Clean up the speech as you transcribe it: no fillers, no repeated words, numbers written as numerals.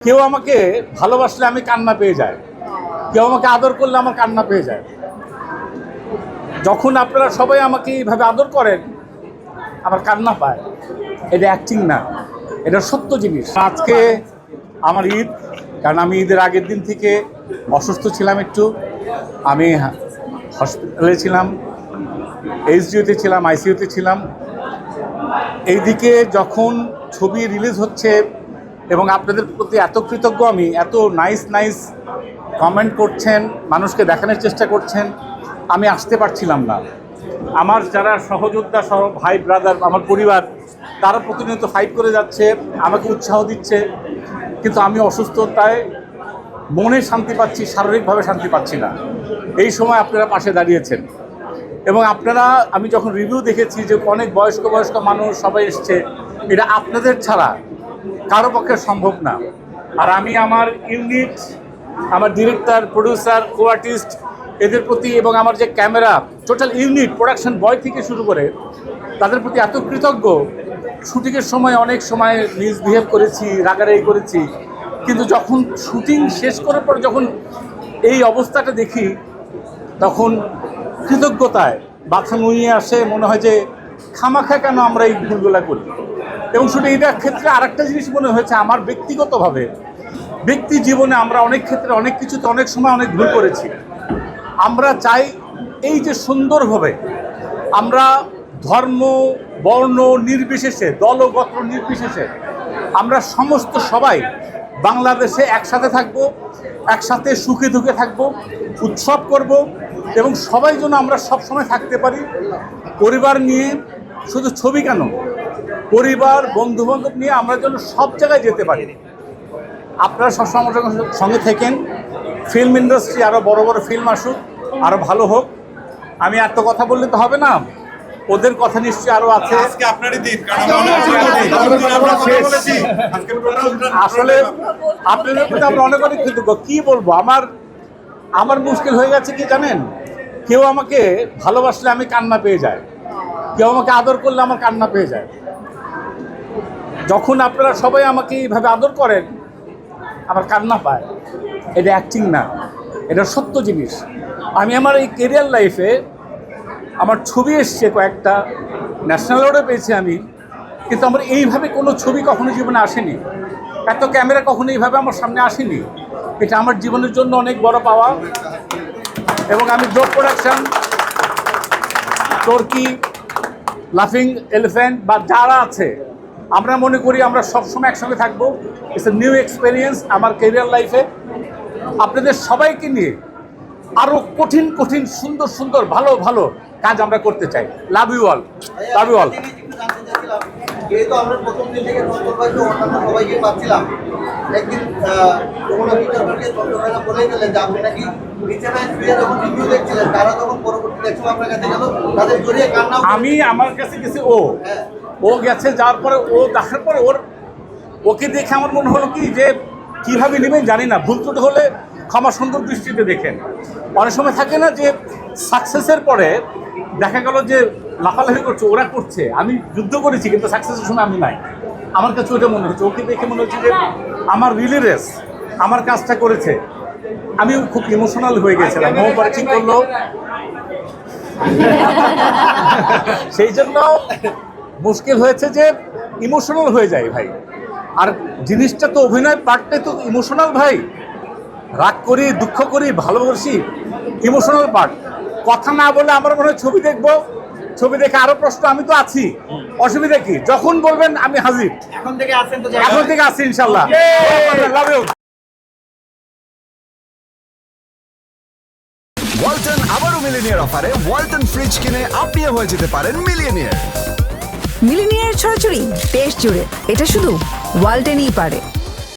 কেউ আমাকে ভালোবাসলে আমি কান্না পেয়ে যাই, কেউ আমাকে আদর করলে আমার কান্না পেয়ে যায়। যখন আপনারা সবাই আমাকে এইভাবে আদর করেন আমার কান্না পায়। এটা অ্যাক্টিং না, এটা সত্য জিনিস। আজকে আমার ঈদ, কারণ আমি ঈদের আগের দিন থেকে অসুস্থ ছিলাম একটু। আমি হসপিটালে ছিলাম, এইচডিইউতে ছিলাম, আইসিইউতে ছিলাম। এইদিকে যখন ছবি রিলিজ হচ্ছে এবং আপনাদের প্রতি এত কৃতজ্ঞ আমি, এত নাইস কমেন্ট করছেন, মানুষকে দেখানোর চেষ্টা করছেন, আমি আসতে পারছিলাম না। আমার যারা সহযোদ্ধা সহ ভাই ব্রাদার, আমার পরিবার, তারা প্রতিনিয়ত ফাইট করে যাচ্ছে, আমাকে উৎসাহ দিচ্ছে, কিন্তু আমি অসুস্থতায় মনে শান্তি পাচ্ছি, শারীরিকভাবে শান্তি পাচ্ছি না। এই সময় আপনারা পাশে দাঁড়িয়েছেন এবং আপনারা, আমি যখন রিভিউ দেখেছি যে অনেক বয়স্ক মানুষ সবাই এসছে, এটা আপনাদের ছাড়া কারো পক্ষে সম্ভব না। আর আমি আমার ইউনিট, আমার ডিরেক্টর, প্রডিউসার, কো আর্টিস্ট, এদের প্রতি এবং আমার যে ক্যামেরা, টোটাল ইউনিট, প্রোডাকশন বয় থেকে শুরু করে তাদের প্রতি এত কৃতজ্ঞ। শুটিংয়ের সময় অনেক সময় মিসবিহেভ করেছি, রাগারাগি করেছি, কিন্তু যখন শুটিং শেষ করার পর যখন এই অবস্থাটা দেখি তখন কৃতজ্ঞতায় বাথা নুয়ে আসে। মনে হয় যে খামাখা কেন আমরা এই ভুলগুলা করি। এবং শুধু এটার ক্ষেত্রে আরেকটা জিনিস মনে হয়েছে, আমার ব্যক্তিগতভাবে ব্যক্তি জীবনে আমরা অনেক ক্ষেত্রে অনেক কিছুতে অনেক সময় অনেক ভুল করেছি। আমরা চাই এই যে সুন্দরভাবে আমরা ধর্ম বর্ণ নির্বিশেষে, দলগত নির্বিশেষে আমরা সমস্ত সবাই বাংলাদেশে একসাথে থাকব, একসাথে সুখে দুঃখে থাকব, উৎসব করব এবং সবাই যেন আমরা সবসময় থাকতে পারি পরিবার নিয়ে। শুধু ছবি কেন, পরিবার বন্ধুবান্ধব নিয়ে আমরা যেন সব জায়গায় যেতে পারি। আপনারা সবসময় সঙ্গে থাকেন। ফিল্ম ইন্ডাস্ট্রি আরও বড় বড় ফিল্ম আসুক, আরও ভালো হোক। আমি এত কথা বললে তো হবে না, ওদের কথা নিশ্চয়ই আরও আছে। আসলে আপনাদের প্রতি আমরা অনেক কৃতজ্ঞ। কী বলবো, আমার মুশকিল হয়ে গেছে কি জানেন, কেউ আমাকে ভালোবাসলে আমি কান্না পেয়ে যাই, কেউ আমাকে আদর করলে আমার কান্না পেয়ে যায়। যখন আপনারা সবাই আমাকে এইভাবে আদর করেন আমার কান্না পায়। এটা অ্যাক্টিং না, এটা সত্য জিনিস। আমি আমার এই কেরিয়ার লাইফে আমার ছবি এসছে কয়েকটা, ন্যাশনাল অ্যাওয়ার্ডও পেয়েছি আমি, কিন্তু আমার এইভাবে কোনো ছবি কখনো জীবনে আসেনি, এত ক্যামেরা কখনো এইভাবে আমার সামনে আসেনি। এটা আমার জীবনের জন্য অনেক বড় পাওয়া। এবং আমি ড্রপ প্রোডাকশন, টর্কি, লাফিং এলিফ্যান্ট বা যারা আছে, আমরা মনে করি আমরা সবসময় একসঙ্গে থাকবো। ইটস এ নিউ এক্সপিরিয়েন্স আমার ক্যারিয়ার লাইফে। আপনাদের সবাইকে নিয়ে আরও কঠিন সুন্দর ভালো কাজ আমরা করতে চাই। Love you all, love you all. যেহেতু আমরা প্রথম দিন থেকে অন্যান্য সবাইকে পাচ্ছিলাম, একদিন চন্দ্রভাইরা বলে গেলেন যে আপনি নাকি বিছানায় শুয়ে যখন রিভিউ দেখছিলেন, তারা তখন পরবর্তী দেখছিলাম আপনার কাছে গেল, তাদের জড়িয়ে কান্না। আমি আমার কাছে গেছি, ও গেছে, যাওয়ার পরে ও দেখার পরে ওকে দেখে আমার মনে হলো কি যে কীভাবে নেবেন জানি না, ভুল ত্রুটি হলে ক্ষমা সুন্দর দৃষ্টিতে দেখেন। অনেক সময় থাকে না যে সাকসেসের পরে দেখা গেল যে লাফালাফি করছে, ওরা করছে, আমি যুদ্ধ করেছি কিন্তু সাকসেসের সময় আমি নাই। আমার কাছে ওটা মনে হচ্ছে, ওকে দেখে মনে হচ্ছে যে আমার রিলি রেস, আমার কাজটা করেছে। আমি খুব ইমোশনাল হয়ে গেছিলাম। ও পরে ঠিক করলো, সেই জন্য মুশকিল হয়েছে যে ইমোশনাল হয়ে যায় ভাই। আর জিনিসটা তো অভিনয় পার্টটাই তো ইমোশনাল ভাই। রাগ করি, দুঃখ করি, ভালোবাসি, ইমোশনাল পার্ট। কথা না বলে আমার মনে হয় ছবি দেখবো, ছবি দেখে আরো প্রশ্ন, আমি তো আছি, অসুবিধা কি? যখন বলবেন আমি হাজির। এখন থেকে আছি ইনশাল্লাহ। Love you. ওয়ালটন আবারও মিলিনিয়ার অফারে ওয়ালটন ফ্রিজ কিনে আপনিও হয়ে যেতে পারেন মিলিয়নিয়ার। মিলিনিয়ার ছড়াছড়ি দেশ জুড়ে, এটা শুধু ওয়ালটেনই পারে।